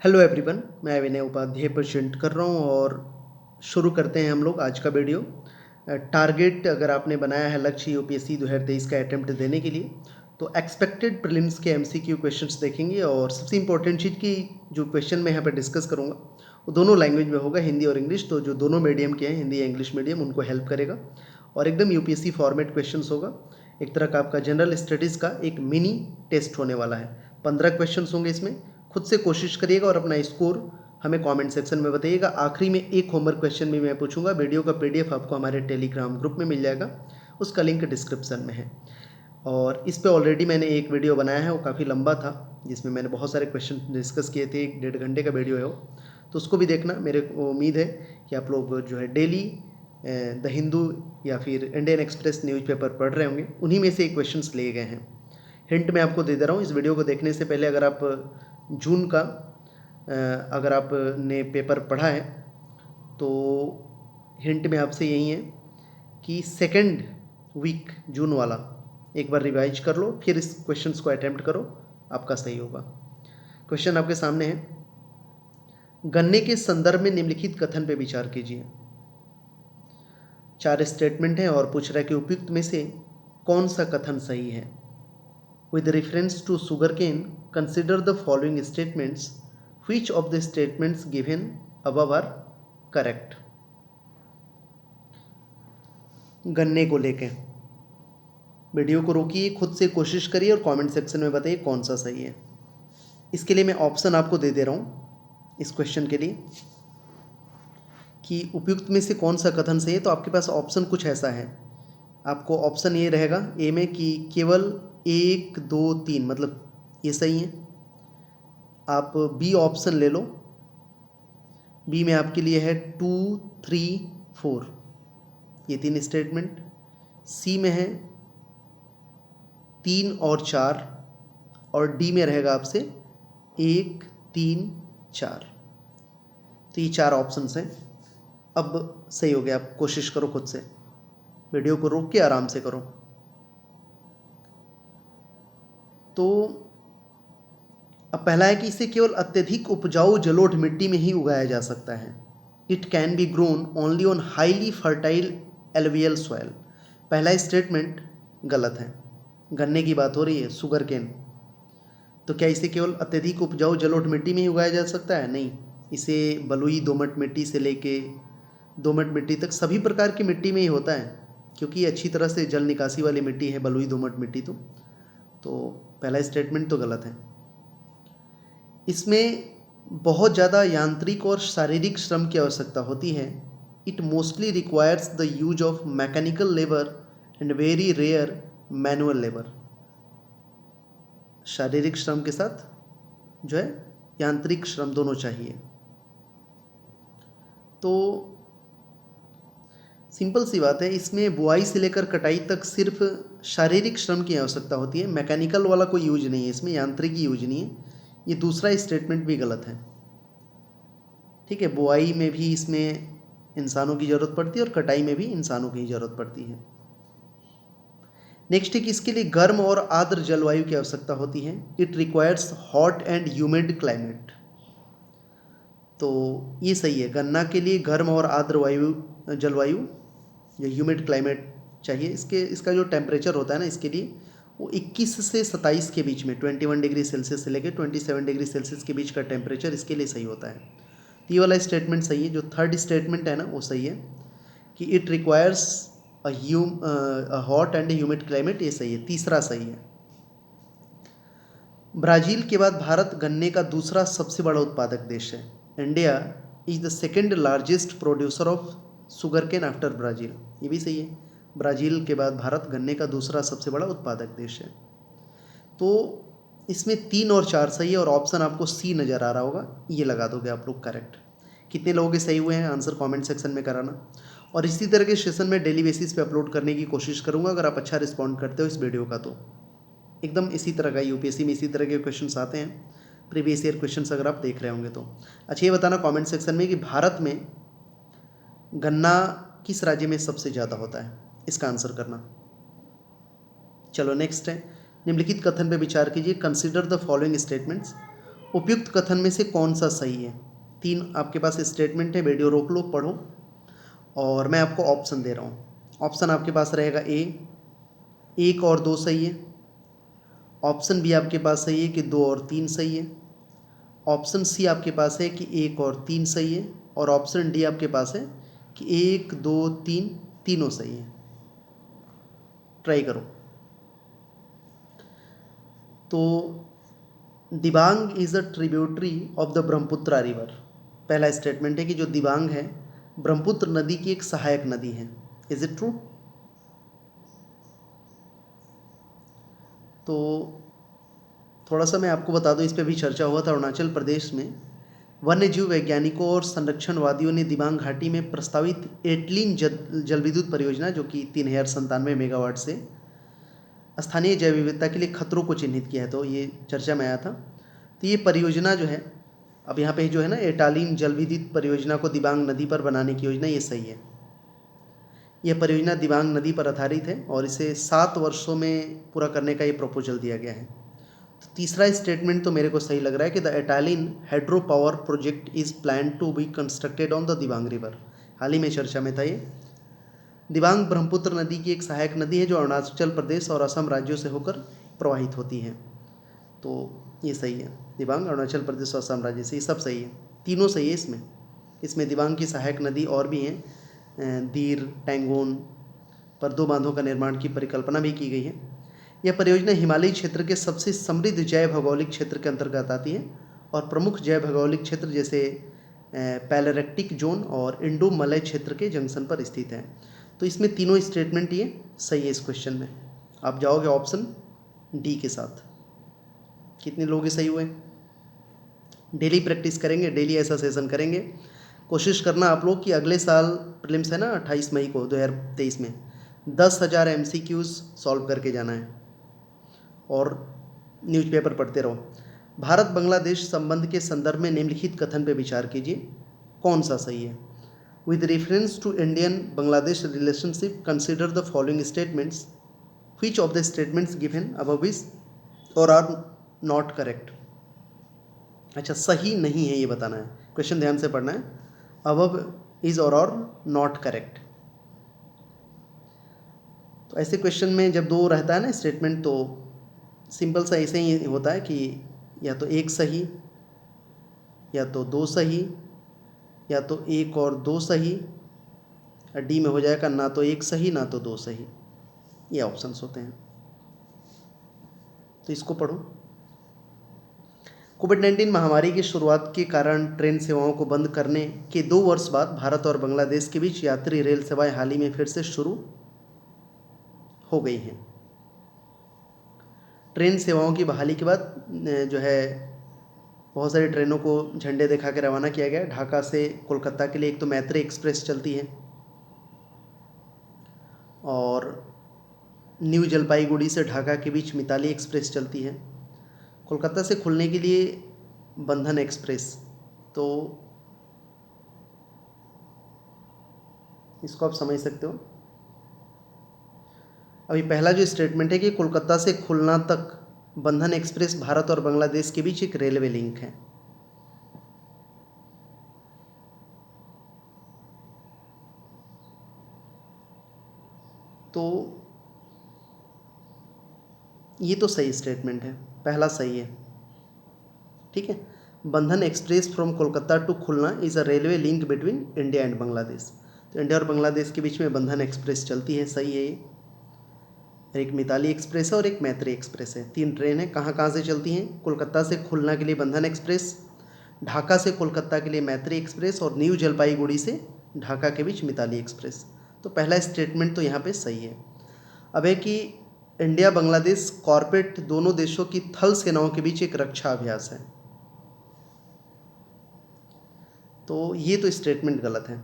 Hello everyone, मैं विनय Upadhyay present कर रहा हूँ और शुरू करते हैं हम लोग आज का वीडियो। टारगेट अगर आपने बनाया है लक्ष्य यूपीएससी 2023 का अटैम्प्ट देने के लिए, तो एक्सपेक्टेड प्रीलिम्स के एमसीक्यू क्वेश्चंस देखेंगे। और सबसे इंपॉर्टेंट चीज़ की जो क्वेश्चन मैं यहाँ पर डिस्कस करूँगा वो दोनों लैंग्वेज में होगा, हिंदी और इंग्लिश। तो जो दोनों मीडियम के हैं, हिंदी या इंग्लिश मीडियम, उनको हेल्प करेगा और एकदम यूपीएससी फॉर्मेट क्वेश्चंस होगा। एक तरह का आपका जनरल स्टडीज़ का एक मिनी टेस्ट होने वाला है। 15 क्वेश्चंस होंगे इसमें। खुद से कोशिश करिएगा और अपना स्कोर हमें कमेंट सेक्शन में बताइएगा। आखिरी में एक होमवर्क क्वेश्चन भी मैं पूछूंगा। वीडियो का पीडीएफ आपको हमारे टेलीग्राम ग्रुप में मिल जाएगा, उसका लिंक डिस्क्रिप्शन में है। और इस पे ऑलरेडी मैंने एक वीडियो बनाया है, वो काफ़ी लंबा था, जिसमें मैंने बहुत सारे क्वेश्चन डिस्कस किए थे। 1-1.5 घंटे का वीडियो है वो, तो उसको भी देखना। मेरे को उम्मीद है कि आप लोग जो है डेली द हिंदू या फिर इंडियन एक्सप्रेस न्यूज़पेपर पढ़ रहे होंगे, उन्हीं में से क्वेश्चंस लिए गए हैं। हिंट मैं आपको दे दे रहा हूँ। इस वीडियो को देखने से पहले अगर आप जून का अगर आपने पेपर पढ़ा है तो हिंट में आपसे यही है कि सेकंड वीक जून वाला एक बार रिवाइज कर लो, फिर इस क्वेश्चंस को अटेम्प्ट करो, आपका सही होगा। क्वेश्चन आपके सामने है। गन्ने के संदर्भ में निम्नलिखित कथन पे विचार कीजिए। 4 स्टेटमेंट हैं और पूछ रहा है कि उपयुक्त में से कौन सा कथन सही है। With reference to sugarcane, consider the following statements. Which of the statements given above are correct? गन्ने को लेके वीडियो को रोकिए, खुद से कोशिश करिए और कमेंट सेक्शन में बताइए कौन सा सही है। इसके लिए मैं ऑप्शन आपको दे दे रहा हूँ इस क्वेश्चन के लिए कि उपयुक्त में से कौन सा कथन सही है। तो आपके पास ऑप्शन कुछ ऐसा है। आपको ऑप्शन ये रहेगा ए में कि केवल 1, 2, 3 मतलब ये सही है। आप बी ऑप्शन ले लो। बी में आपके लिए है 2, 3, 4, ये 3 स्टेटमेंट। सी में है 3 और 4, और डी में रहेगा आपसे 1, 3, 4। तो ये 4 ऑप्शंस हैं। अब सही हो गया। आप कोशिश करो खुद से, वीडियो को रोक के आराम से करो। तो अब पहला है कि इसे केवल अत्यधिक उपजाऊ जलोढ़ मिट्टी में ही उगाया जा सकता है। It can be grown only on highly fertile alluvial soil. पहला स्टेटमेंट गलत है। गन्ने की बात हो रही है, शुगर केन। तो क्या इसे केवल अत्यधिक उपजाऊ जलोढ़ मिट्टी में ही उगाया जा सकता है? नहीं, इसे बलुई दोमट मिट्टी से लेके दोमट मिट्टी तक सभी प्रकार की मिट्टी में ही होता है, क्योंकि ये अच्छी तरह से जल निकासी वाली मिट्टी है, बलुई दोमट मिट्टी। तो पहला स्टेटमेंट तो गलत है। इसमें बहुत ज़्यादा यांत्रिक और शारीरिक श्रम की आवश्यकता होती है। It mostly requires the use of mechanical labour and very rare manual labour. शारीरिक श्रम के साथ जो है यांत्रिक श्रम दोनों चाहिए। तो सिंपल सी बात है, इसमें बुआई से लेकर कटाई तक सिर्फ शारीरिक श्रम की आवश्यकता होती है। मैकेनिकल वाला कोई यूज नहीं है इसमें, यांत्रिक यूज नहीं है। ये दूसरा स्टेटमेंट भी गलत है। ठीक है, बुआई में भी इसमें इंसानों की ज़रूरत पड़ती है और कटाई में भी इंसानों की ज़रूरत पड़ती है। नेक्स्ट है कि इसके लिए गर्म और आर्द्र जलवायु की आवश्यकता होती है। It requires hot and humid climate. तो ये सही है। गन्ना के लिए गर्म और आर्द्र जलवायु या ह्यूमिड क्लाइमेट चाहिए। इसका जो टेम्परेचर होता है ना, इसके लिए वो 21 से 27 के बीच में, 21 डिग्री सेल्सियस से लेकर 27 डिग्री सेल्सियस के बीच का टेम्परेचर इसके लिए सही होता है। ये वाला स्टेटमेंट सही है। जो थर्ड स्टेटमेंट है ना, वो सही है कि it requires a hot and humid climate, ये सही है। तीसरा सही है। ब्राज़ील के बाद भारत गन्ने का दूसरा सबसे बड़ा उत्पादक देश है। India is the second largest producer of sugar cane after Brazil. ये भी सही है। ब्राज़ील के बाद भारत गन्ने का दूसरा सबसे बड़ा उत्पादक देश है। तो इसमें 3 और 4 सही है और ऑप्शन आपको सी नज़र आ रहा होगा, ये लगा दोगे आप लोग करेक्ट। कितने लोगों के सही हुए हैं आंसर कमेंट सेक्शन में कराना। और इसी तरह के सेशन में डेली बेसिस पे अपलोड करने की कोशिश करूँगा। अगर आप अच्छा रिस्पॉन्ड करते हो इस वीडियो का, तो एकदम इसी तरह का यूपीएससी में इसी तरह के क्वेश्चंस आते हैं, प्रीवियस ईयर क्वेश्चंस अगर आप देख रहे होंगे तो। अच्छा, ये बताना कमेंट सेक्शन में कि भारत में गन्ना किस राज्य में सबसे ज़्यादा होता है, इसका आंसर करना। चलो नेक्स्ट है, निम्नलिखित कथन पे विचार कीजिए। Consider the following statements. उपयुक्त कथन में से कौन सा सही है? 3 आपके पास स्टेटमेंट है, वीडियो रोक लो, पढ़ो, और मैं आपको ऑप्शन दे रहा हूँ। ऑप्शन आपके पास रहेगा ए, 1 और 2 सही है। ऑप्शन बी आपके पास सही है कि 2 और 3 सही है। ऑप्शन सी आपके पास है कि 1 और 3 सही है। और ऑप्शन डी आपके पास है कि 1, 2, 3 तीनों सही है। ट्राई करो। तो Dibang is a tributary of the Brahmaputra river. पहला स्टेटमेंट है कि जो दिबांग है ब्रह्मपुत्र नदी की एक सहायक नदी है। Is it true? तो थोड़ा सा मैं आपको बता दूं, इस पे भी चर्चा हुआ था। अरुणाचल प्रदेश में वन्य जीव वैज्ञानिकों और संरक्षणवादियों ने दिबांग घाटी में प्रस्तावित एटलिन जल विद्युत परियोजना, जो कि 3097 मेगावाट से स्थानीय जैव विविधता के लिए खतरों को चिन्हित किया है, तो ये चर्चा में आया था। तो ये परियोजना जो है, अब यहाँ पे जो है ना, एटालिन जल विद्युत परियोजना को दिबांग नदी पर बनाने की योजना, ये सही है। यह परियोजना दिबांग नदी पर आधारित है और इसे 7 वर्षों में पूरा करने का ये प्रपोजल दिया गया है। तो तीसरा स्टेटमेंट तो मेरे को सही लग रहा है कि the Etalin hydro power project is plan to be constructed on the Dibang river. हाल ही में चर्चा में था ये। दिबांग ब्रह्मपुत्र नदी की एक सहायक नदी है जो अरुणाचल प्रदेश और असम राज्यों से होकर प्रवाहित होती है। तो ये सही है, दिबांग अरुणाचल प्रदेश और असम राज्य से, ये सब सही है, तीनों सही है। इसमें दिबांग की सहायक नदी और भी हैं, दीर, टैंगोन पर 2 बांधों का निर्माण की परिकल्पना भी की गई है। यह परियोजना हिमालयी क्षेत्र के सबसे समृद्ध जैव भौगोलिक क्षेत्र के अंतर्गत आती है और प्रमुख जैव भौगोलिक क्षेत्र जैसे पैलेरेक्टिक जोन और इंडो मलय क्षेत्र के जंक्शन पर स्थित है। तो इसमें तीनों स्टेटमेंट ये सही है। इस क्वेश्चन में आप जाओगे ऑप्शन डी के साथ। कितने लोग सही हुए? डेली प्रैक्टिस करेंगे, डेली ऐसा सेशन करेंगे। कोशिश करना आप लोग कि अगले साल प्रीलिम्स है ना 28 मई को 2023 में 10,000 MCQs सॉल्व करके जाना है और न्यूज़पेपर पढ़ते रहो। भारत बांग्लादेश संबंध के संदर्भ में निम्नलिखित कथन पर विचार कीजिए, कौन सा सही है? With reference to Indian Bangladesh relationship consider the following statements, which of the statements given above is or are not correct. अच्छा, सही नहीं है ये बताना है, क्वेश्चन ध्यान से पढ़ना है। Above is or are not correct. तो ऐसे क्वेश्चन में जब 2 रहता है ना स्टेटमेंट, तो सिंपल सा ऐसे ही होता है कि या तो 1 सही, या तो 2 सही, या तो 1 और 2 सही, और डी में हो जाएगा ना तो 1 सही ना तो 2 सही। ये ऑप्शंस होते हैं। तो इसको पढ़ो। कोविड-19 महामारी की शुरुआत के कारण ट्रेन सेवाओं को बंद करने के 2 वर्ष बाद भारत और बांग्लादेश के बीच यात्री रेल सेवाएं हाल ही में फिर से शुरू हो गई हैं। ट्रेन सेवाओं की बहाली के बाद जो है बहुत सारी ट्रेनों को झंडे दिखा के रवाना किया गया। ढाका से कोलकाता के लिए एक तो मैत्री एक्सप्रेस चलती है और न्यू जलपाईगुड़ी से ढाका के बीच मिताली एक्सप्रेस चलती है। कोलकाता से खुलने के लिए बंधन एक्सप्रेस, तो इसको आप समझ सकते हो। अभी पहला जो स्टेटमेंट है कि कोलकाता से खुलना तक बंधन एक्सप्रेस भारत और बांग्लादेश के बीच एक रेलवे लिंक है। तो ये तो सही स्टेटमेंट है, पहला सही है, ठीक है। Bandhan express from Kolkata to Khulna is a railway link between India and Bangladesh. तो इंडिया और बांग्लादेश के बीच में बंधन एक्सप्रेस चलती है, सही है ये। एक मिताली एक्सप्रेस है और एक मैत्री एक्सप्रेस है, 3 ट्रेन है। कहाँ कहाँ से चलती हैं? कोलकाता से खुलना के लिए बंधन एक्सप्रेस, ढाका से कोलकाता के लिए मैत्री एक्सप्रेस और न्यू जलपाईगुड़ी से ढाका के बीच मिताली एक्सप्रेस। तो पहला स्टेटमेंट तो यहाँ पे सही है। अब है कि इंडिया बांग्लादेश कॉर्पोरेट दोनों देशों की थल सेनाओं के बीच एक रक्षा अभ्यास है, तो ये तो स्टेटमेंट गलत है,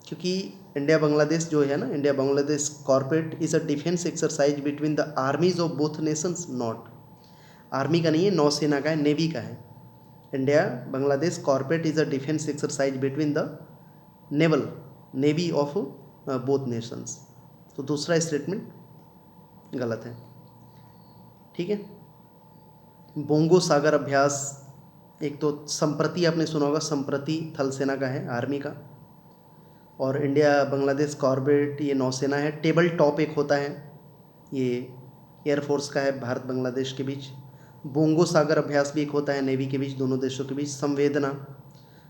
क्योंकि इंडिया बांग्लादेश जो है ना, India Bangladesh corporate is a defence exercise between the armies of both Nations. Not, army का नहीं है, नौसेना का है, नेवी का है। India Bangladesh corporate is a defence exercise between the navy of both Nations. तो दूसरा स्टेटमेंट गलत है, ठीक है। बोंगो सागर अभ्यास एक तो संप्रति आपने सुना होगा, संप्रति थल सेना का है, आर्मी का, और इंडिया बांग्लादेश कॉर्बेट ये नौसेना है। टेबल टॉप एक होता है, ये एयरफोर्स का है, भारत बांग्लादेश के बीच। बोंगो सागर अभ्यास भी एक होता है नेवी के बीच, दोनों देशों के बीच।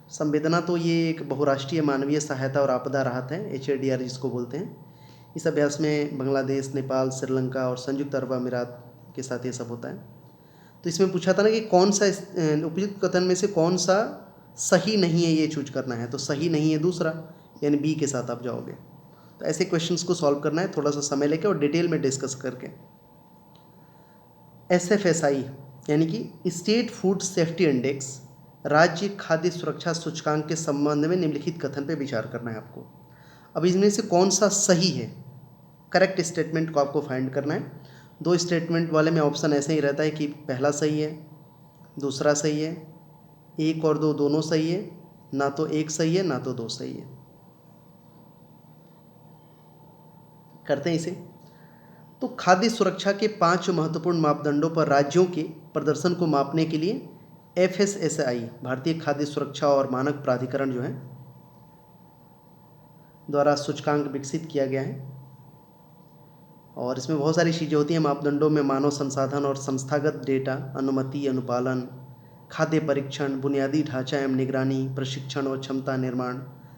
संवेदना तो ये एक बहुराष्ट्रीय मानवीय सहायता और आपदा राहत है, HADR जिसको बोलते हैं। इस अभ्यास में बांग्लादेश, नेपाल, श्रीलंका और संयुक्त अरब अमीरात के साथ ये सब होता है। तो इसमें पूछा था ना कि कौन सा उपयुक्त कथन में से कौन सा सही नहीं है, ये चूज करना है। तो सही नहीं है दूसरा, यानी बी के साथ आप जाओगे। तो ऐसे क्वेश्चंस को सॉल्व करना है थोड़ा सा समय लेके और डिटेल में डिस्कस करके। SFSI यानी कि स्टेट फूड सेफ्टी इंडेक्स, राज्य खाद्य सुरक्षा सूचकांक के संबंध में निम्नलिखित कथन पे विचार करना है आपको। अब इसमें से कौन सा सही है, करेक्ट स्टेटमेंट को आपको फाइंड करना है। 2 स्टेटमेंट वाले में ऑप्शन ऐसे ही रहता है कि पहला सही है, दूसरा सही है, 1 और 2 दोनों सही है, ना तो 1 सही है ना तो 2 सही है। करते हैं इसे। तो खाद्य सुरक्षा के 5 महत्वपूर्ण मापदंडों पर राज्यों के प्रदर्शन को मापने के लिए FSSAI, भारतीय खाद्य सुरक्षा और मानक प्राधिकरण जो है द्वारा सूचकांक विकसित किया गया है। और इसमें बहुत सारी चीज़ें होती हैं मापदंडों में। मानव संसाधन और संस्थागत डेटा, अनुमति, अनुपालन, खाद्य परीक्षण, बुनियादी ढांचा एवं निगरानी, प्रशिक्षण और क्षमता निर्माण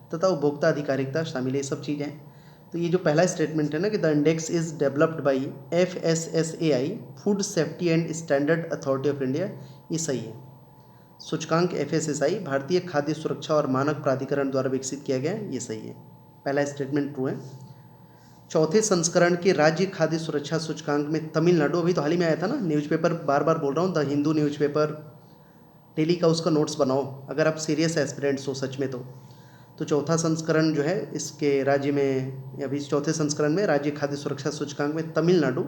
तथा उपभोक्ता अधिकारिता शामिल है, ये सब चीज़ें हैं। तो ये जो पहला स्टेटमेंट है ना कि the index is developed by FSSAI, food safety and standard authority of India, ये सही है। सूचकांक FSSAI भारतीय खाद्य सुरक्षा और मानक प्राधिकरण द्वारा विकसित किया गया है, ये सही है। पहला स्टेटमेंट ट्रू है। चौथे संस्करण के राज्य खाद्य सुरक्षा सूचकांक में तमिलनाडु, अभी तो हाल ही में आया था ना, न्यूज़पेपर बार बार बोल रहा हूँ, द हिंदू न्यूज़पेपर डेली का उसका नोट्स बनाओ अगर आप सीरियस एस्पिरेंट्स हो सच में। तो चौथा संस्करण जो है इसके राज्य में, अभी चौथे संस्करण में राज्य खाद्य सुरक्षा सूचकांक में तमिलनाडु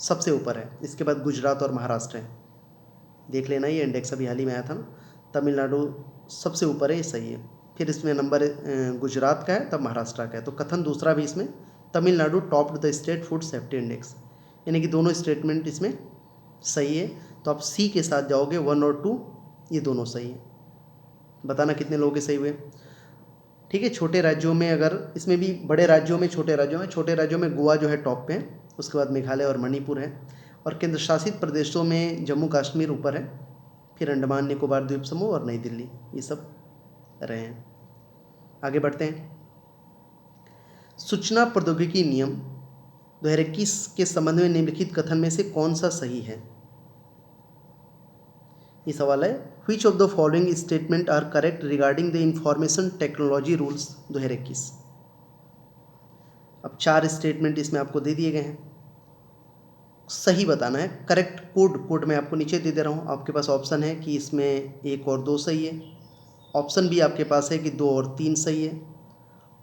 सबसे ऊपर है, इसके बाद गुजरात और महाराष्ट्र है। देख लेना, ये इंडेक्स अभी हाल ही में आया था ना, तमिलनाडु सबसे ऊपर है, ये सही है। फिर इसमें नंबर गुजरात का है, तब महाराष्ट्र का है। तो कथन दूसरा भी इसमें, Tamil Nadu topped the state food safety index, यानी कि दोनों स्टेटमेंट इसमें सही है। तो आप सी के साथ जाओगे, 1 और 2 ये दोनों सही है। बताना कितने लोगों के सही हुए। ठीक है। छोटे राज्यों में, अगर इसमें भी बड़े राज्यों में, छोटे राज्यों में गोवा जो है टॉप पे है, उसके बाद मेघालय और मणिपुर है, और केंद्र शासित प्रदेशों में जम्मू कश्मीर ऊपर है, फिर अंडमान निकोबार द्वीप समूह और नई दिल्ली, ये सब रहे हैं। आगे बढ़ते हैं। सूचना प्रौद्योगिकी नियम 2021 के संबंध में निम्नलिखित कथन में से कौन सा सही है, ये सवाल है। Which of the following statement are correct regarding the information technology rules 2021। अब 4 स्टेटमेंट इसमें आपको दे दिए गए हैं, सही बताना है। करेक्ट कोड मैं आपको नीचे दे रहा हूँ। आपके पास ऑप्शन है कि इसमें 1 और 2 सही है, ऑप्शन बी आपके पास है कि 2 और 3 सही है,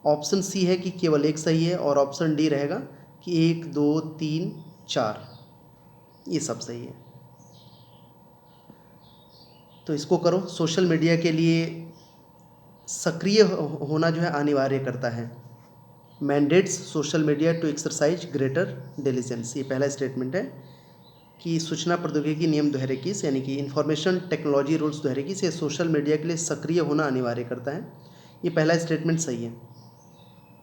ऑप्शन सी है कि केवल 1 सही है, और ऑप्शन डी रहेगा कि 1 2 3 4 ये सब सही है। तो इसको करो। सोशल मीडिया के लिए सक्रिय होना जो है अनिवार्य करता है। Mandates social media to exercise greater diligence, ये पहला स्टेटमेंट है कि सूचना प्रौद्योगिकी नियम 2021 यानी कि इंफॉर्मेशन टेक्नोलॉजी रूल्स 2021 ये सोशल मीडिया के लिए सक्रिय होना अनिवार्य करता है। ये पहला स्टेटमेंट सही है,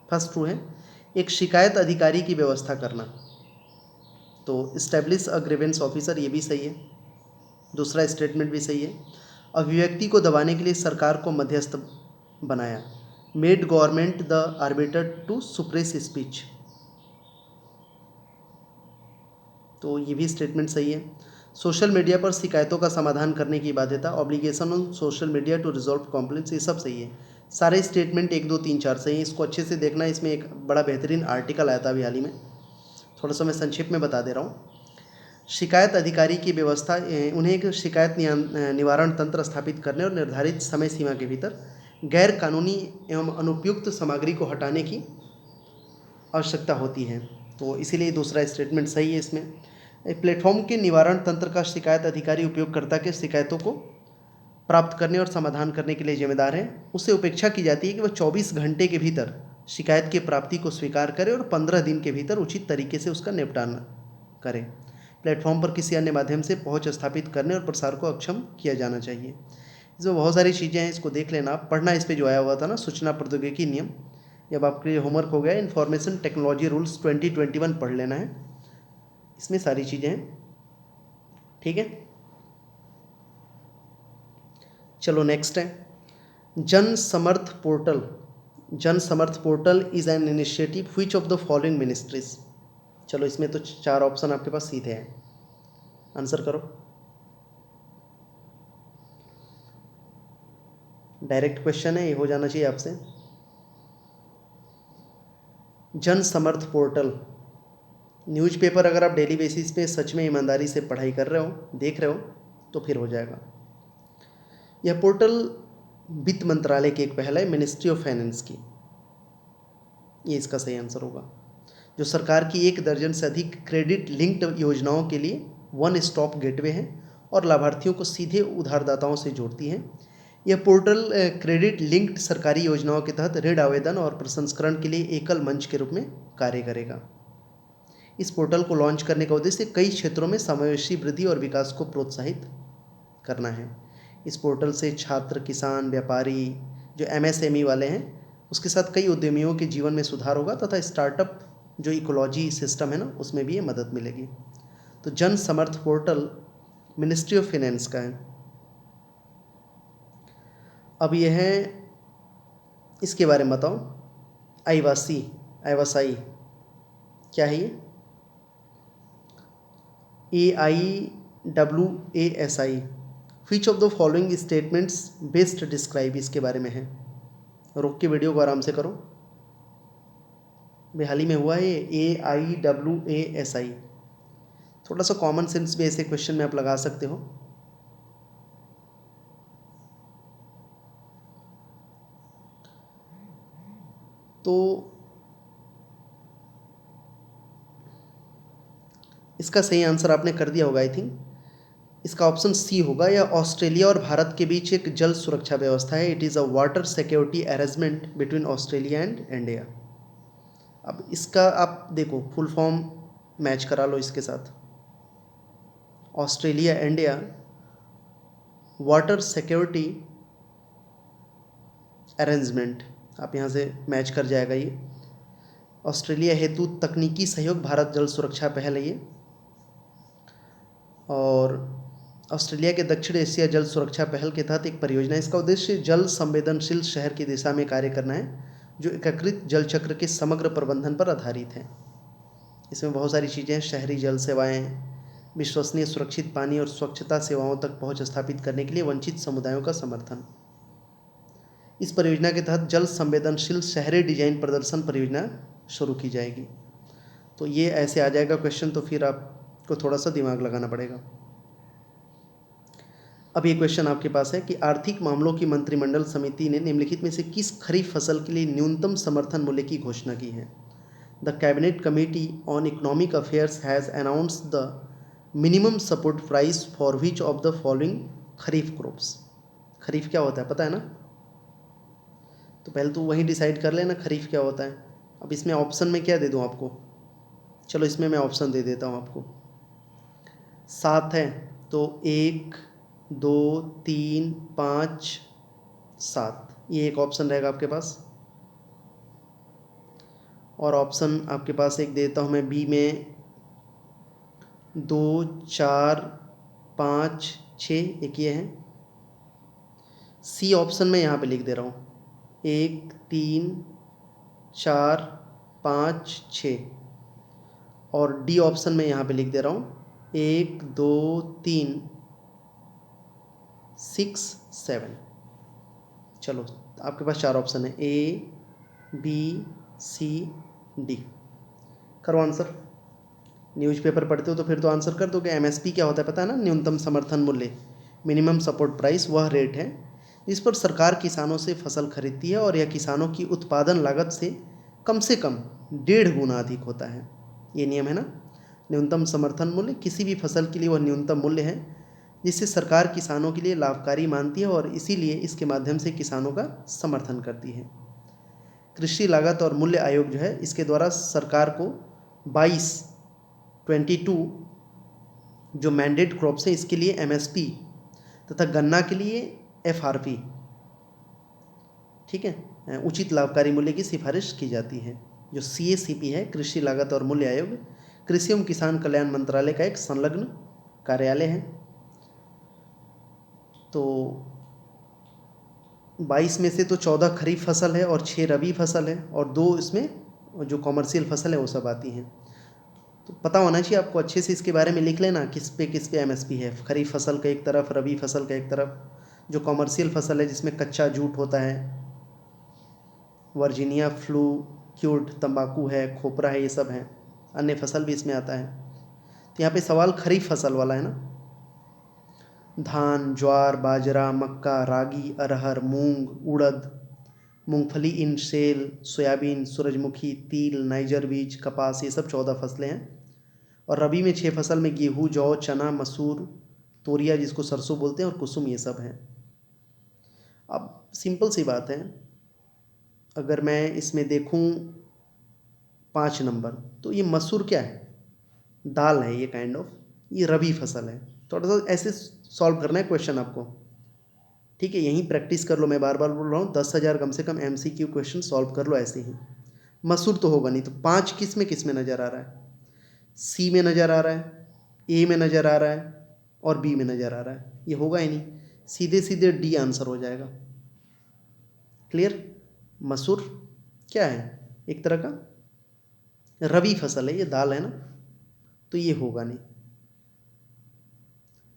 फर्स्ट ट्रू है। एक शिकायत अधिकारी की व्यवस्था करना, तो इस्टेब्लिश अ ग्रीवेंस ऑफिसर, ये भी सही है, दूसरा स्टेटमेंट भी सही है। अभिव्यक्ति को दबाने के लिए सरकार को मध्यस्थ बनाया, made government the arbiter to suppress speech, तो ये भी स्टेटमेंट सही है। सोशल मीडिया पर शिकायतों का समाधान करने की बाध्यता, obligation on social media to resolve complaints, ये सब सही है। सारे स्टेटमेंट 1 2 3 4 सही है। इसको अच्छे से देखना, इसमें एक बड़ा बेहतरीन आर्टिकल आया था अभी हाल ही में, थोड़ा सा मैं संक्षेप में बता दे रहा हूँ। शिकायत अधिकारी की व्यवस्था, उन्हें एक शिकायत निवारण तंत्र स्थापित करने और निर्धारित समय सीमा के भीतर गैर कानूनी एवं अनुपयुक्त सामग्री को हटाने की आवश्यकता होती है, तो इसीलिए दूसरा स्टेटमेंट सही है। इसमें प्लेटफॉर्म के निवारण तंत्र का शिकायत अधिकारी उपयोगकर्ता के शिकायतों को प्राप्त करने और समाधान करने के लिए जिम्मेदार है। उससे अपेक्षा की जाती है कि वह 24 घंटे के भीतर शिकायत की प्राप्ति को स्वीकार करे और 15 दिन के भीतर उचित तरीके से उसका निपटान करे। प्लेटफॉर्म पर किसी अन्य माध्यम से पहुंच स्थापित करने और प्रसार को अक्षम किया जाना चाहिए। इसमें बहुत सारी चीज़ें हैं, इसको देख लेना आप, पढ़ना इस पे जो आया हुआ था ना, सूचना प्रौद्योगिकी नियम। ये अब आपके लिए होमवर्क हो गया, इन्फॉर्मेशन टेक्नोलॉजी रूल्स 2021 पढ़ लेना है, इसमें सारी चीज़ें हैं। ठीक है, चलो नेक्स्ट है जन Samarth portal. Jan Samarth portal is an initiative which of the following ministries. चलो इसमें तो 4 ऑप्शन आपके पास सीधे हैं, आंसर करो। डायरेक्ट क्वेश्चन है, ये हो जाना चाहिए आपसे। जन समर्थ पोर्टल न्यूज़पेपर अगर आप डेली बेसिस पे सच में ईमानदारी से पढ़ाई कर रहे हो, देख रहे हो, तो फिर हो जाएगा। यह पोर्टल वित्त मंत्रालय की एक पहल है, मिनिस्ट्री ऑफ फाइनेंस की, ये इसका सही आंसर होगा, जो सरकार की 1 दर्जन से अधिक क्रेडिट लिंक्ड योजनाओं के लिए वन स्टॉप गेटवे है और लाभार्थियों को सीधे उधारदाताओं से जोड़ती है। यह पोर्टल क्रेडिट लिंक्ड सरकारी योजनाओं के तहत ऋण आवेदन और प्रसंस्करण के लिए एकल मंच के रूप में कार्य करेगा। इस पोर्टल को लॉन्च करने का उद्देश्य कई क्षेत्रों में समावेशी वृद्धि और विकास को प्रोत्साहित करना है। इस पोर्टल से छात्र, किसान, व्यापारी, जो MSME वाले हैं, उसके साथ कई उद्यमियों के जीवन में सुधार होगा तथा स्टार्टअप जो इकोलॉजी सिस्टम है ना, उसमें भी ये मदद मिलेगी। तो जन Samarth portal ministry of finance का है। अब यह है, इसके बारे में बताओ, आईवासाई क्या है ये? AIWASI which of the following statements best describe, इसके बारे में है। रोक के वीडियो को आराम से करो, हाल ही में हुआ है AIWASI। थोड़ा सा कॉमन सेंस भी ऐसे क्वेश्चन में आप लगा सकते हो। तो इसका सही आंसर आपने कर दिया होगा, आई थिंक इसका ऑप्शन सी होगा। यह ऑस्ट्रेलिया और भारत के बीच एक जल सुरक्षा व्यवस्था है। It is a water security arrangement between Australia and India. अब इसका आप देखो फुल फॉर्म मैच करा लो इसके साथ, Australia India water security arrangement, आप यहाँ से मैच कर जाएगा ये। ऑस्ट्रेलिया हेतु तकनीकी सहयोग भारत जल सुरक्षा पहल है ये, और ऑस्ट्रेलिया के दक्षिण एशिया जल सुरक्षा पहल के तहत एक परियोजना है। इसका उद्देश्य जल संवेदनशील शहर की दिशा में कार्य करना है, जो एकीकृत जल चक्र के समग्र प्रबंधन पर आधारित है। इसमें बहुत सारी चीज़ें हैं, शहरी जल सेवाएं, विश्वसनीय सुरक्षित पानी और स्वच्छता सेवाओं तक पहुंच स्थापित करने के लिए वंचित समुदायों का समर्थन। इस परियोजना के तहत जल संवेदनशील शहरी डिजाइन प्रदर्शन परियोजना शुरू की जाएगी। तो ये ऐसे आ जाएगा क्वेश्चन, तो फिर आपको थोड़ा सा दिमाग लगाना पड़ेगा। अब ये क्वेश्चन आपके पास है कि आर्थिक मामलों की मंत्रिमंडल समिति ने निम्नलिखित में से किस खरीफ फसल के लिए न्यूनतम समर्थन मूल्य की घोषणा की है? The cabinet committee on economic affairs has announced the minimum support price for which of the following kharif crops. Kharif क्या होता है पता है ना? तो पहले तो वही डिसाइड कर लेना खरीफ क्या होता है। अब इसमें ऑप्शन में क्या दे दूँ आपको? चलो इसमें मैं ऑप्शन दे देता हूँ आपको। 7 है तो 1, 2, 3, 5, 7, ये एक ऑप्शन रहेगा आपके पास। और ऑप्शन आपके पास एक देता हूँ मैं बी में 2, 4, 5, 6, एक ये है। सी ऑप्शन में यहाँ पे लिख दे रहा हूँ 1, 3, 4, 5, 6, और डी ऑप्शन में यहाँ पे लिख दे रहा हूँ 1, 2, 3, 6, 7। चलो आपके पास 4 ऑप्शन है, ए, बी, सी, डी। करो आंसर। न्यूज़पेपर पढ़ते हो तो फिर तो आंसर कर दो कि MSP क्या होता है पता है ना? न्यूनतम समर्थन मूल्य, मिनिमम सपोर्ट प्राइस, वह रेट है जिस पर सरकार किसानों से फसल खरीदती है और यह किसानों की उत्पादन लागत से कम 1.5 गुना अधिक होता है। ये नियम है ना? न्यूनतम समर्थन मूल्य किसी भी फसल के लिए वह न्यूनतम मूल्य है जिससे सरकार किसानों के लिए लाभकारी मानती है और इसीलिए इसके माध्यम से किसानों का समर्थन करती है। कृषि लागत और मूल्य आयोग जो है, इसके द्वारा सरकार को 22 जो मैंडेट क्रॉप्स हैं इसके लिए एमएसपी तथा गन्ना के लिए एफआरपी, ठीक है, उचित लाभकारी मूल्य की सिफारिश की जाती है। जो सीएसीपी है, कृषि लागत और मूल्य आयोग, कृषि एवं किसान कल्याण मंत्रालय का एक संलग्न कार्यालय है। तो 22 में से तो 14 खरीफ फसल है और 6 रबी फसल है और 2 इसमें जो कॉमर्शियल फसल है वो सब आती हैं। तो पता होना चाहिए आपको, अच्छे से इसके बारे में लिख लेना किस पे एमएसपी है। खरीफ फसल का एक तरफ, रबी फसल का एक तरफ, जो कॉमर्शियल फसल है जिसमें कच्चा जूट होता है, वर्जीनिया फ्लू क्यूड तंबाकू है, खोपरा है, ये सब है, अन्य फसल भी इसमें आता है। तो यहाँ पे सवाल खरीफ फसल वाला है ना। धान, ज्वार, बाजरा, मक्का, रागी, अरहर, मूंग, उड़द, मूंगफली इन सेल, सोयाबीन, सूरजमुखी, तिल, नाइजर बीज, कपास, ये सब 14 फसलें हैं। और रबी में 6 फसल में गेहूँ, जौ, चना, मसूर, तोरिया जिसको सरसों बोलते हैं, और कुसुम, ये सब हैं। अब सिंपल सी बात है, अगर मैं इसमें देखूं 5 नंबर, तो ये मसूर क्या है? दाल है ये, काइंड ऑफ, ये रबी फसल है। थोड़ा सा ऐसे सॉल्व करना है क्वेश्चन आपको, ठीक है, यहीं प्रैक्टिस कर लो। मैं बार बार बोल रहा हूँ 10,000 कम से कम एमसीक्यू क्वेश्चन सॉल्व कर लो ऐसे ही। मसूर तो होगा नहीं, तो 5 किस में नज़र आ रहा है? सी में नज़र आ रहा है, ए में नज़र आ रहा है और बी में नज़र आ रहा है। ये होगा ही नहीं, सीधे सीधे डी आंसर हो जाएगा। क्लियर? मसूर क्या है? एक तरह का रबी फसल है, ये दाल है ना, तो ये होगा नहीं।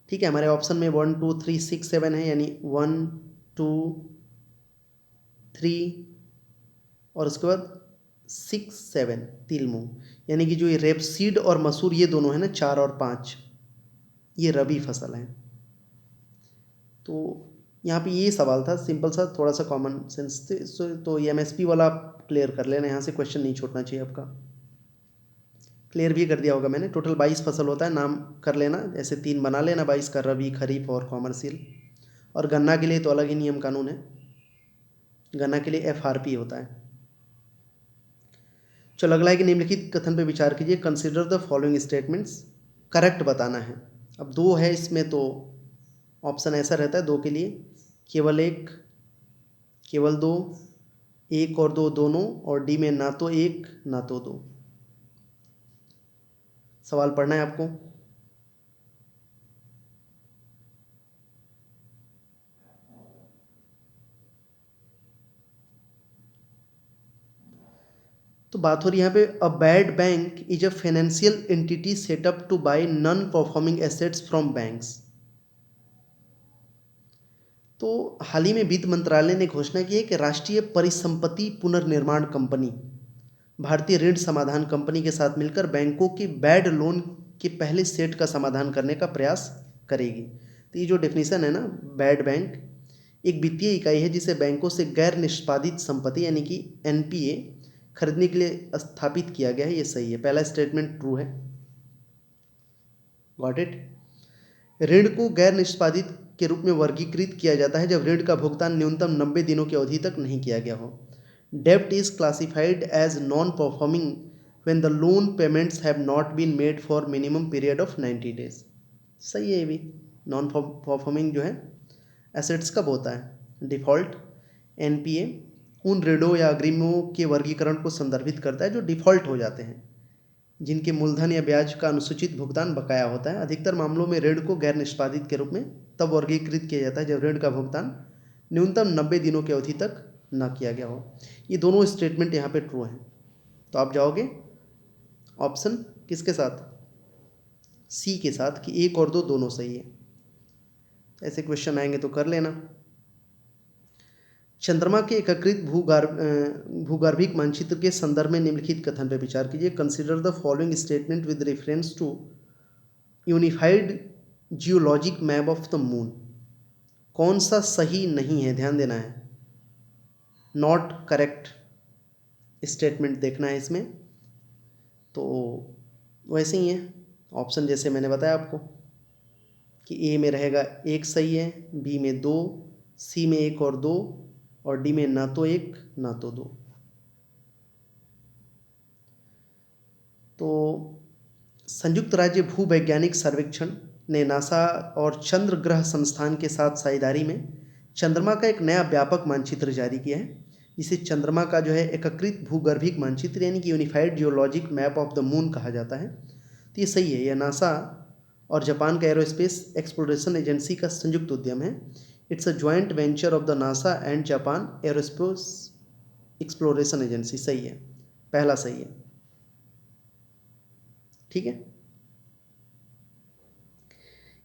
ठीक है, हमारे ऑप्शन में 1 2 3 6 7 है, यानी 1 2 3 और उसके बाद 6 7 तिल मूंग, यानी कि जो ये रेपसीड और मसूर ये दोनों है ना, 4 और 5, ये रबी फसल है। तो यहाँ पे ये सवाल था सिंपल सा, थोड़ा सा कॉमन सेंस से, तो ये एमएसपी वाला आप क्लियर कर लेना, यहाँ से क्वेश्चन नहीं छूटना चाहिए आपका। क्लियर भी कर दिया होगा मैंने। टोटल 22 फसल होता है, नाम कर लेना, ऐसे 3 बना लेना 22 का, रबी, खरीफ और कॉमर्शियल। और गन्ना के लिए तो अलग ही नियम कानून है, गन्ना के लिए एफआरपी होता है। चलो अगला है कि निम्नलिखित कथन पर विचार कीजिए, consider the following statements, correct बताना है। अब 2 है इसमें, तो ऑप्शन ऐसा रहता है 2 के लिए, केवल 1, केवल 2, 1 और 2 दोनों, और डी में ना तो 1 ना तो 2। सवाल पढ़ना है आपको। तो बात हो रही है यहाँ पे, a bad bank is a financial entity set up to buy non performing assets from banks. तो हाल ही में वित्त मंत्रालय ने घोषणा की है कि राष्ट्रीय परिसंपत्ति पुनर्निर्माण कंपनी भारतीय ऋण समाधान कंपनी के साथ मिलकर बैंकों के बैड लोन के पहले सेट का समाधान करने का प्रयास करेगी। तो ये जो डेफिनेशन है ना, बैड बैंक एक वित्तीय इकाई है जिसे बैंकों से गैर निष्पादित संपत्ति यानी कि एनपीए खरीदने के लिए स्थापित किया गया है। ये सही है, पहला स्टेटमेंट ट्रू है। Got it? ऋण को गैर निष्पादित के रूप में वर्गीकृत किया जाता है जब ऋण का भुगतान न्यूनतम 90 दिनों की अवधि तक नहीं किया गया हो। डेब्ट is classified as non performing when the loan payments have not been made for minimum period of 90 days. सही है ये भी। नॉन परफॉर्मिंग जो है एसेट्स कब होता है? डिफ़ॉल्ट। एनपीए उन ऋणों या अग्रिमों के वर्गीकरण को संदर्भित करता है जो डिफ़ॉल्ट हो जाते हैं, जिनके मूलधन या ब्याज का अनुसूचित भुगतान बकाया होता है। अधिकतर मामलों में ऋण को गैर निष्पादित के रूप में तब वर्गीकृत किया जाता है जब ऋण का भुगतान न्यूनतम 90 दिनों की अवधि तक न किया गया हो। ये दोनों स्टेटमेंट यहाँ पे ट्रू हैं, तो आप जाओगे ऑप्शन किसके साथ? सी के साथ, कि 1 और 2 दोनों सही है। ऐसे क्वेश्चन आएंगे तो कर लेना। चंद्रमा के एकीकृत भूगर्भिक मानचित्र के संदर्भ में निम्नलिखित कथन पर विचार कीजिए, consider the following statement with reference to unified geologic map of the moon. कौन सा सही नहीं है, ध्यान देना है, नॉट करेक्ट स्टेटमेंट देखना है इसमें। तो वैसे ही है ऑप्शन जैसे मैंने बताया आपको कि ए में रहेगा 1 सही है, बी में 2, सी में 1 और 2, और डी में ना तो 1 ना तो 2। तो संयुक्त राज्य भूवैज्ञानिक सर्वेक्षण ने नासा और चंद्र ग्रह संस्थान के साथ साझेदारी में चंद्रमा का एक नया व्यापक मानचित्र जारी किया है, जिसे चंद्रमा का जो है एकीकृत भूगर्भिक मानचित्र यानी कि unified geologic map of the moon कहा जाता है। तो ये सही है, यह नासा और जापान का एरोस्पेस एक्सप्लोरेशन एजेंसी का संयुक्त उद्यम है। It's a joint venture of the NASA and Japan aerospace exploration agency. सही है, पहला सही है। ठीक है,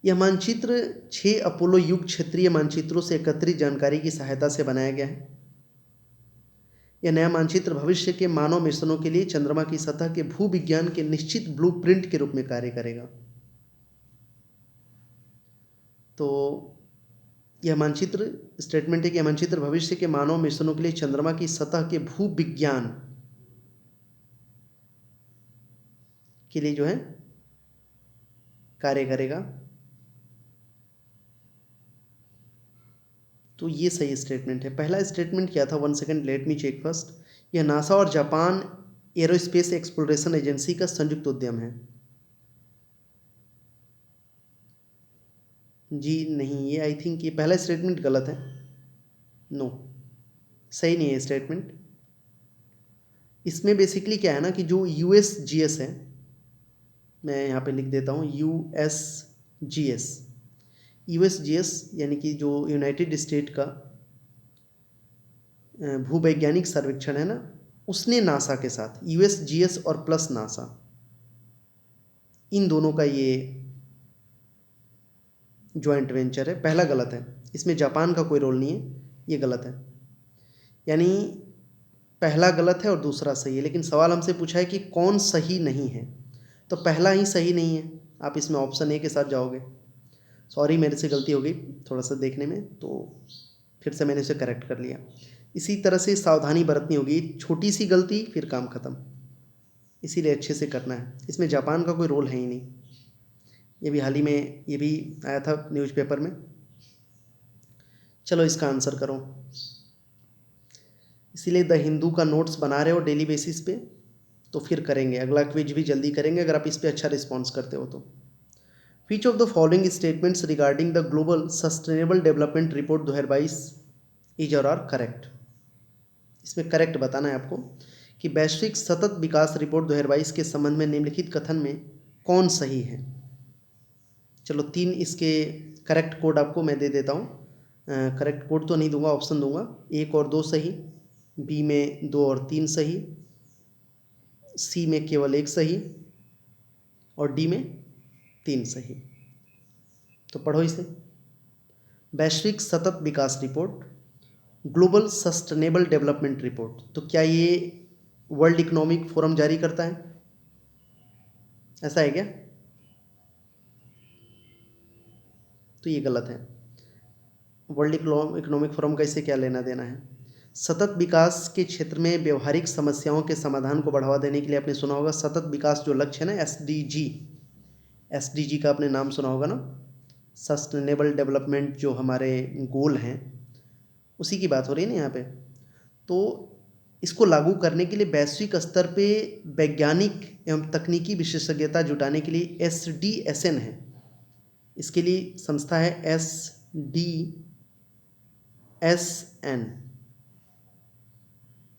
यह मानचित्र 6 अपोलो युग क्षेत्रीय मानचित्रों से एकत्रित जानकारी की सहायता से बनाया गया है। यह नया मानचित्र भविष्य के मानव मिशनों के लिए चंद्रमा की सतह के भूविज्ञान के निश्चित ब्लूप्रिंट के रूप में कार्य करेगा। तो यह मानचित्र स्टेटमेंट है कि यह मानचित्र भविष्य के मानव मिशनों के लिए चंद्रमा की सतह के भूविज्ञान के लिए जो है कार्य करेगा। तो ये सही स्टेटमेंट है। पहला स्टेटमेंट क्या था? 1 second, let me check first. यह नासा और जापान एरोस्पेस एक्सप्लोरेशन एजेंसी का संयुक्त उद्यम है। जी नहीं, ये आई थिंक ये पहला स्टेटमेंट गलत है। नो, सही नहीं है स्टेटमेंट। इसमें बेसिकली क्या है ना कि जो USGS है, मैं यहाँ पे लिख देता हूँ USGS यानी कि जो यूनाइटेड स्टेट का भूवैज्ञानिक सर्वेक्षण है ना, उसने नासा के साथ USGS और प्लस नासा, इन दोनों का ये जॉइंट वेंचर है। पहला गलत है, इसमें जापान का कोई रोल नहीं है, ये गलत है। यानी पहला गलत है और दूसरा सही है, लेकिन सवाल हमसे पूछा है कि कौन सही नहीं है, तो पहला ही सही नहीं है। आप इसमें ऑप्शन ए के साथ जाओगे। सॉरी, मेरे से गलती हो गई थोड़ा सा देखने में, तो फिर से मैंने इसे करेक्ट कर लिया। इसी तरह से सावधानी बरतनी होगी, छोटी सी गलती फिर काम ख़त्म, इसीलिए अच्छे से करना है। इसमें जापान का कोई रोल है ही नहीं। ये भी हाल ही में ये भी आया था न्यूज़पेपर में। चलो इसका आंसर करो। इसीलिए द हिंदू का नोट्स बना रहे हो डेली बेसिस पे, तो फिर करेंगे अगला क्विज भी जल्दी करेंगे अगर आप इस पे अच्छा रिस्पॉन्स करते हो तो। विच of the following statements regarding the global sustainable development report 2022 is or are correct? इसमें करेक्ट बताना है आपको कि वैश्विक सतत विकास रिपोर्ट 2022 के संबंध में निम्नलिखित कथन में कौन सही है। चलो 3 इसके करेक्ट कोड आपको मैं दे देता हूँ। करेक्ट कोड तो नहीं दूंगा, ऑप्शन दूंगा। 1 और 2 सही, बी में 2 और 3 सही, सी में केवल 1 सही और डी में 3 सही। तो पढ़ो इसे। वैश्विक सतत विकास रिपोर्ट, ग्लोबल सस्टेनेबल डेवलपमेंट रिपोर्ट, तो क्या ये वर्ल्ड इकोनॉमिक फोरम जारी करता है? ऐसा है क्या? तो ये गलत है। वर्ल्ड इकोनॉमिक फोरम का इससे क्या लेना देना है? सतत विकास के क्षेत्र में व्यवहारिक समस्याओं के समाधान को बढ़ावा देने के लिए आपने सुना होगा सतत विकास जो लक्ष्य है ना, एसडीजी का आपने नाम सुना होगा ना, सस्टेनेबल डेवलपमेंट जो हमारे गोल हैं, उसी की बात हो रही है ना यहाँ पे। तो इसको लागू करने के लिए वैश्विक स्तर पे वैज्ञानिक एवं तकनीकी विशेषज्ञता जुटाने के लिए SDSN है, इसके लिए संस्था है SDSN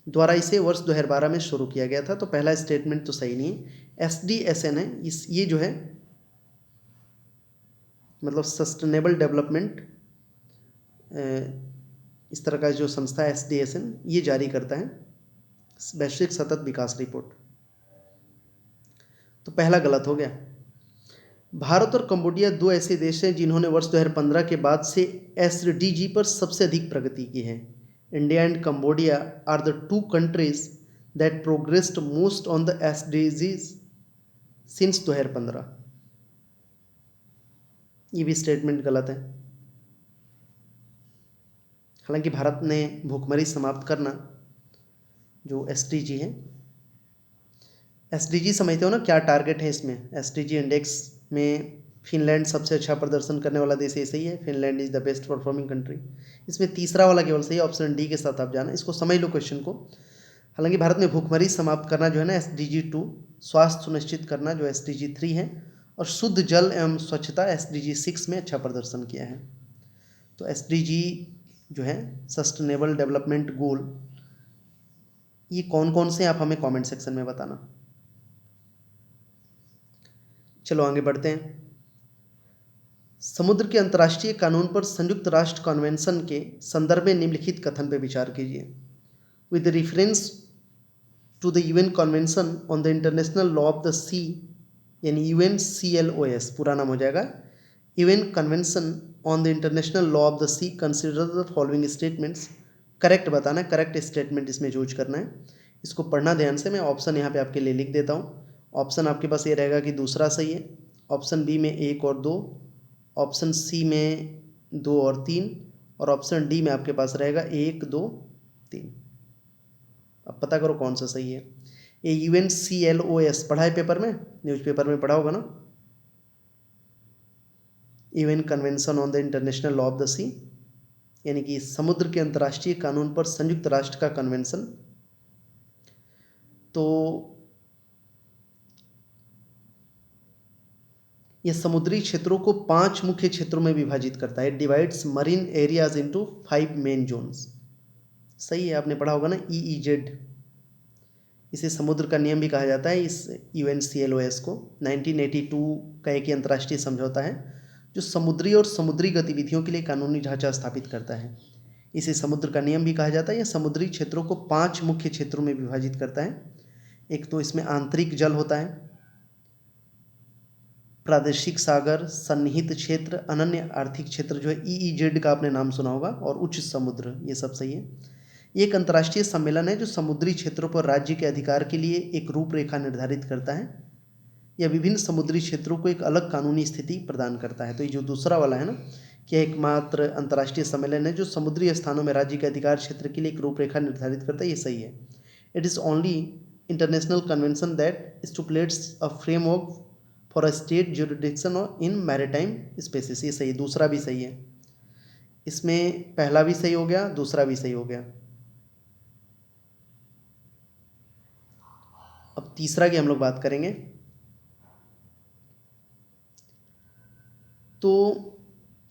द्वारा इसे वर्ष 2012 में शुरू किया गया था। तो पहला स्टेटमेंट तो सही नहीं है। SDSN है ये जो है मतलब सस्टेनेबल डेवलपमेंट, इस तरह का जो संस्था है SDSN, ये जारी करता है वैश्विक सतत विकास रिपोर्ट। तो पहला गलत हो गया। भारत और कंबोडिया 2 ऐसे देश हैं जिन्होंने वर्ष 2015 के बाद से SDG पर सबसे अधिक प्रगति की है। India and Cambodia are the 2 countries that progressed most on the SDGs since 2015। ये भी स्टेटमेंट गलत है। हालांकि भारत ने भूखमरी समाप्त करना जो SDG है, SDG समझते हो ना क्या टारगेट है इसमें? SDG इंडेक्स में फिनलैंड सबसे अच्छा प्रदर्शन करने वाला देश ऐसे ही है, Finland is the best performing country. इसमें तीसरा वाला केवल सही है, ऑप्शन डी के साथ आप जाना, इसको समझ लो क्वेश्चन को। हालांकि भारत में भूखमरी समाप्त करना जो है ना SDG 2, स्वास्थ्य सुनिश्चित करना जो SDG 3 है, और शुद्ध जल एवं स्वच्छता SDG 6 में अच्छा प्रदर्शन किया है। तो SDG जो है सस्टेनेबल डेवलपमेंट गोल, ये कौन कौन से आप हमें कमेंट सेक्शन में बताना। चलो आगे बढ़ते हैं। समुद्र के अंतर्राष्ट्रीय कानून पर संयुक्त राष्ट्र कन्वेंशन के संदर्भ में निम्नलिखित कथन पर विचार कीजिए। With reference to the UN convention on the international law of the sea, यानी UNCLOS पूरा नाम हो जाएगा, UN convention on the international law of the sea consider the following statements. Correct बताना है, करेक्ट स्टेटमेंट इसमें यूज करना है। इसको पढ़ना ध्यान से। मैं ऑप्शन यहाँ पे आपके लिए लिख देता हूँ। ऑप्शन आपके पास ये रहेगा कि दूसरा सही है, ऑप्शन बी में 1 और 2, ऑप्शन सी में 2 और 3, और ऑप्शन डी में आपके पास रहेगा 1 2 3। अब पता करो कौन सा सही है। ये UNCLOS पढ़ा है पेपर में, न्यूज़पेपर में पढ़ा होगा ना, UN convention on the international law of the sea, यानी कि समुद्र के अंतर्राष्ट्रीय कानून पर संयुक्त राष्ट्र का कन्वेंशन। तो यह समुद्री क्षेत्रों को 5 मुख्य क्षेत्रों में विभाजित करता है। Divides marine areas into 5 main zones. सही है, आपने पढ़ा होगा ना EEZ। इसे समुद्र का नियम भी कहा जाता है, इस UNCLOS को। 1982 का एक अंतर्राष्ट्रीय समझौता है जो समुद्री और समुद्री गतिविधियों के लिए कानूनी ढांचा स्थापित करता है। इसे समुद्र का नियम भी कहा जाता है। यह समुद्री क्षेत्रों को 5 मुख्य क्षेत्रों में विभाजित करता है। एक तो इसमें आंतरिक जल होता है, प्रादेशिक सागर, सन्निहित क्षेत्र, अनन्य आर्थिक क्षेत्र जो है EEZ का आपने नाम सुना होगा, और उच्च समुद्र, ये सब सही है। एक अंतर्राष्ट्रीय सम्मेलन है जो समुद्री क्षेत्रों पर राज्य के अधिकार के लिए एक रूपरेखा निर्धारित करता है। यह विभिन्न समुद्री क्षेत्रों को एक अलग कानूनी स्थिति प्रदान करता है। तो ये जो दूसरा वाला है ना, कि एकमात्र अंतर्राष्ट्रीय सम्मेलन है जो समुद्री स्थानों में राज्य के अधिकार क्षेत्र के लिए एक रूपरेखा निर्धारित करता है, ये सही है। It is only international convention that stipulates a framework for a state jurisdiction in maritime spaces, ये सही, दूसरा भी सही है। इसमें पहला भी सही हो गया, दूसरा भी सही हो गया। अब तीसरा की हम लोग बात करेंगे। तो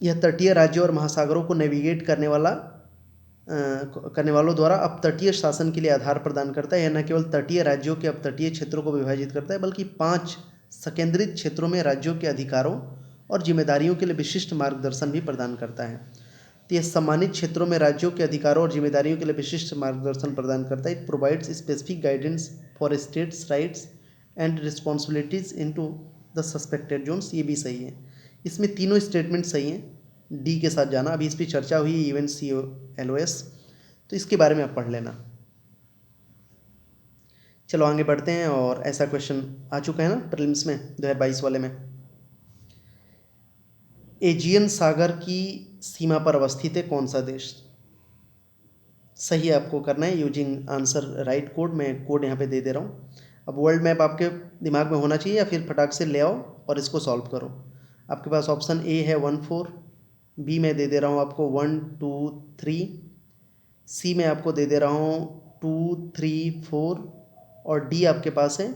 यह तटीय राज्यों और महासागरों को नेविगेट करने वालों द्वारा अपतटीय शासन के लिए आधार प्रदान करता है। यह न केवल तटीय राज्यों के अपतटीय क्षेत्रों को विभाजित करता है, बल्कि 5 संकेंद्रित क्षेत्रों में राज्यों के अधिकारों और जिम्मेदारियों के लिए विशिष्ट मार्गदर्शन भी प्रदान करता है। तो यह सम्मानित क्षेत्रों में राज्यों के अधिकारों और जिम्मेदारियों के लिए विशिष्ट मार्गदर्शन प्रदान करता है। It provides specific guidance for states rights and responsibilities into the suspected zones, ये भी सही है। इसमें तीनों स्टेटमेंट सही हैं। डी के साथ जाना, अभी इस पर चर्चा हुई है UNCLOS, तो इसके बारे में आप पढ़ लेना। चलो आगे बढ़ते हैं। और ऐसा क्वेश्चन आ चुका है ना प्रीलिम्स में 2022 वाले में। एजियन सागर की सीमा पर अवस्थित है कौन सा देश? सही आपको करना है यूजिंग आंसर राइट कोड। मैं कोड यहाँ पे दे दे रहा हूँ। अब वर्ल्ड मैप आपके दिमाग में होना चाहिए, या फिर फटाक से ले आओ और इसको सॉल्व करो। आपके पास ऑप्शन ए है 1 4, बी में दे दे रहा हूँ आपको 1 2 3, सी में आपको दे दे रहा हूँ 2 3 4, और डी आपके पास है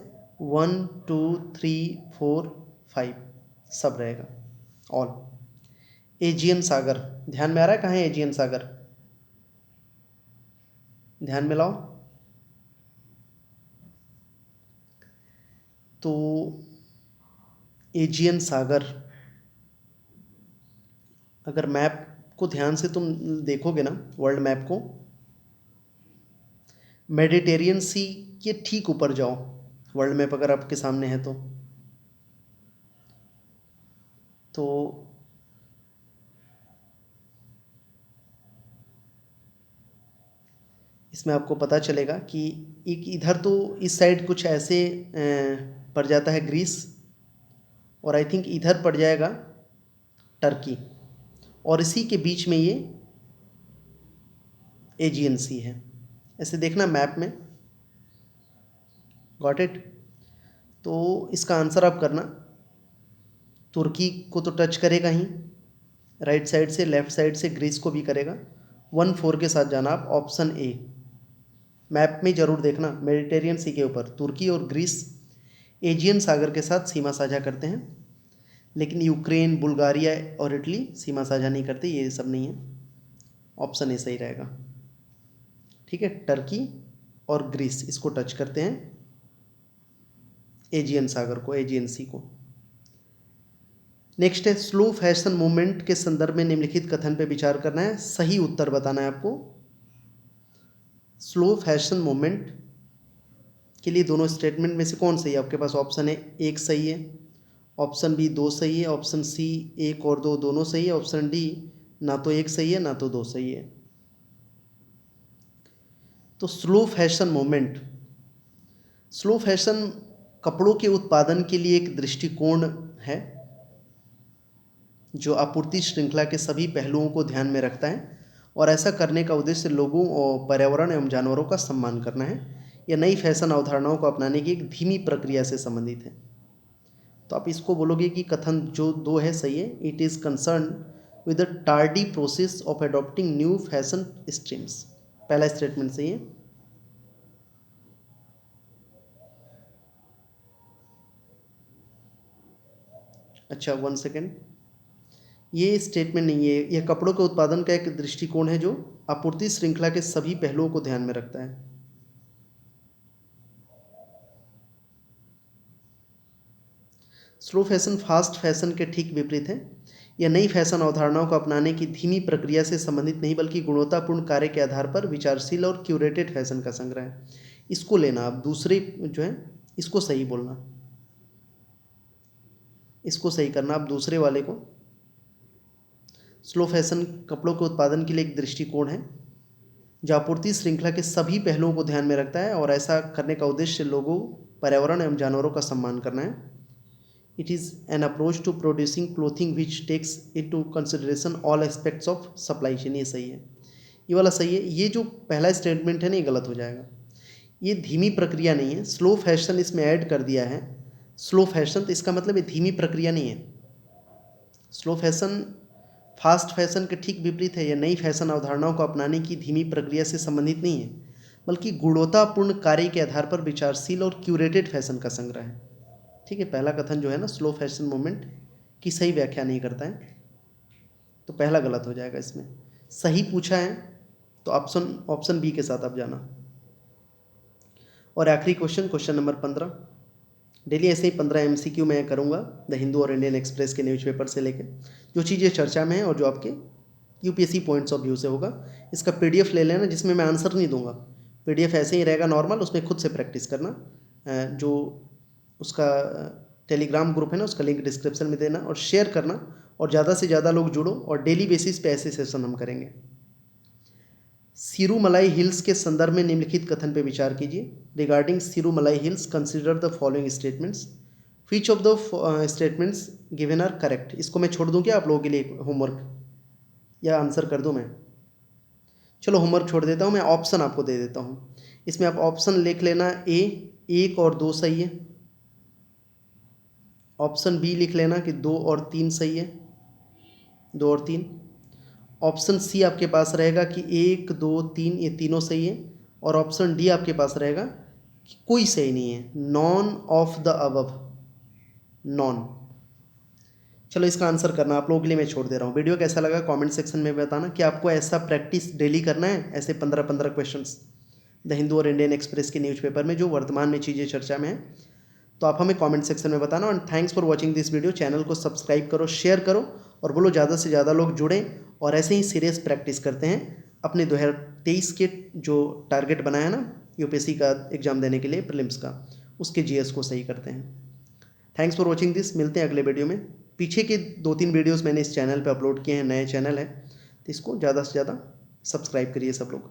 1 2 3 4 5, सब रहेगा ऑल। एजियन सागर ध्यान में आ रहा है? कहाँ है एजियन सागर? ध्यान में लाओ। तो एजियन सागर, अगर मैप को ध्यान से तुम देखोगे ना, वर्ल्ड मैप को, मेडिटेरियन सी के ठीक ऊपर जाओ। वर्ल्ड मैप अगर आपके सामने है तो इसमें आपको पता चलेगा कि एक इधर तो इस साइड कुछ ऐसे पड़ जाता है ग्रीस, और आई थिंक इधर पड़ जाएगा टर्की, और इसी के बीच में ये एजियन सी है। ऐसे देखना मैप में, गॉट इट? तो इसका आंसर आप करना। तुर्की को तो टच करेगा ही राइट साइड से, लेफ्ट साइड से ग्रीस को भी करेगा। 1 4 के साथ जाना आप, ऑप्शन ए। मैप में ज़रूर देखना, मेडिटेरियन सी के ऊपर तुर्की और ग्रीस एजियन सागर के साथ सीमा साझा करते हैं। लेकिन यूक्रेन, बुल्गारिया और इटली सीमा साझा नहीं करते, ये सब नहीं है। ऑप्शन ए सही रहेगा। ठीक है, टर्की और ग्रीस इसको टच करते हैं, एजियन सागर को, एजियन सी को। नेक्स्ट है स्लो फैशन मूवमेंट के संदर्भ में निम्नलिखित कथन पे विचार करना है, सही उत्तर बताना है आपको। स्लो फैशन मूवमेंट के लिए दोनों स्टेटमेंट में से कौन सही है? आपके पास ऑप्शन है एक सही है, ऑप्शन बी दो सही है, ऑप्शन सी एक और दो दोनों सही है, ऑप्शन डी ना तो एक सही है ना तो दो सही है। तो slow fashion movement, slow fashion कपड़ों के उत्पादन के लिए एक दृष्टिकोण है जो आपूर्ति श्रृंखला के सभी पहलुओं को ध्यान में रखता है, और ऐसा करने का उद्देश्य लोगों और पर्यावरण एवं जानवरों का सम्मान करना है। यह नई फैशन अवधारणाओं को अपनाने की एक धीमी प्रक्रिया से संबंधित है। तो आप इसको बोलोगे कि कथन जो दो है सही है, it is concern with the tardy process of adopting new fashion streams. पहला स्टेटमेंट सही है। अच्छा, 1 सेकेंड, ये स्टेटमेंट नहीं है, यह कपड़ों के उत्पादन का एक दृष्टिकोण है जो आपूर्ति श्रृंखला के सभी पहलुओं को ध्यान में रखता है। स्लो फैशन फास्ट फैशन के ठीक विपरीत है। यह नई फैशन अवधारणाओं को अपनाने की धीमी प्रक्रिया से संबंधित नहीं बल्कि गुणवत्तापूर्ण कार्य के आधार पर विचारशील और क्यूरेटेड फैशन का संग्रह है। इसको लेना आप, दूसरे जो है इसको सही बोलना, इसको सही करना आप दूसरे वाले को। स्लो फैशन कपड़ों के उत्पादन के लिए एक दृष्टिकोण है जो आपूर्ति श्रृंखला के सभी पहलुओं को ध्यान में रखता है, और ऐसा करने का उद्देश्य लोगों, पर्यावरण एवं जानवरों का सम्मान करना है। It is an approach to producing clothing which takes into consideration all aspects of supply chain. ये सही है, ये वाला सही है। ये जो पहला स्टेटमेंट है ना, ये गलत हो जाएगा। ये धीमी प्रक्रिया नहीं है, स्लो फैशन इसमें ऐड कर दिया है। स्लो फैशन तो इसका मतलब ये धीमी प्रक्रिया नहीं है। स्लो फैशन फास्ट फैशन के ठीक विपरीत है। यह नई फैशन अवधारणाओं को अपनाने की धीमी प्रक्रिया से संबंधित नहीं है बल्कि गुणवत्तापूर्ण कार्य के आधार पर विचारशील और क्यूरेटेड फैशन का संग्रह है। ठीक है, पहला कथन जो है ना, स्लो फैशन मूवमेंट की सही व्याख्या नहीं करता है, तो पहला गलत हो जाएगा। इसमें सही पूछा है तो ऑप्शन बी के साथ आप जाना। और आखिरी क्वेश्चन, क्वेश्चन नंबर 15। डेली ऐसे ही 15 MCQ मैं करूँगा द हिंदू और इंडियन एक्सप्रेस के न्यूज़पेपर से लेके, जो चीज़ें चर्चा में हैं और जो आपके UPSC पॉइंट्स ऑफ व्यू से होगा। इसका PDF ले लेना, जिसमें मैं आंसर नहीं दूंगा। PDF ऐसे ही रहेगा नॉर्मल, उसमें खुद से प्रैक्टिस करना। जो उसका टेलीग्राम ग्रुप है ना, उसका लिंक डिस्क्रिप्शन में देना और शेयर करना, और ज़्यादा से ज़्यादा लोग जुड़ो, और डेली बेसिस पे ऐसे सेशन हम करेंगे। सिरूमलाई हिल्स के संदर्भ में निम्नलिखित कथन पे विचार कीजिए। Regarding Sirumalai hills consider the following statements, which of the statements given are correct. इसको मैं छोड़ दूँ क्या आप लोगों के लिए होमवर्क, या आंसर कर दूँ मैं? चलो होमवर्क छोड़ देता हूँ, मैं ऑप्शन आपको दे देता हूँ। इसमें आप ऑप्शन लिख लेना, ए 1 और 2 सही है, ऑप्शन बी लिख लेना कि 2 और 3 सही है, 2 और 3। ऑप्शन सी आपके पास रहेगा कि 1 2 3 ये तीनों सही है, और ऑप्शन डी आपके पास रहेगा कि कोई सही नहीं है, none of the above, non. चलो इसका आंसर करना आप लोगों के लिए मैं छोड़ दे रहा हूँ। वीडियो कैसा लगा कमेंट सेक्शन में बताना कि आपको ऐसा प्रैक्टिस डेली करना है, ऐसे 15-15 क्वेश्चंस द हिंदू और इंडियन एक्सप्रेस के न्यूज़पेपर में जो वर्तमान में चीज़ें चर्चा में हैं। तो आप हमें कमेंट सेक्शन में बताना। And thanks for watching this video. Channel को सब्सक्राइब करो, शेयर करो, और बोलो ज़्यादा से ज़्यादा लोग जुड़ें, और ऐसे ही सीरियस प्रैक्टिस करते हैं अपने 2023 के जो टारगेट बनाया है ना UPSC का एग्ज़ाम देने के लिए, प्रीलिम्स का, उसके GS को सही करते हैं। थैंक्स फॉर वॉचिंग दिस, मिलते हैं अगले वीडियो में। पीछे के 2-3 वीडियोज़ मैंने इस चैनल पर अपलोड किए हैं, नए चैनल है, तो इसको ज़्यादा से ज़्यादा सब्सक्राइब करिए सब लोग।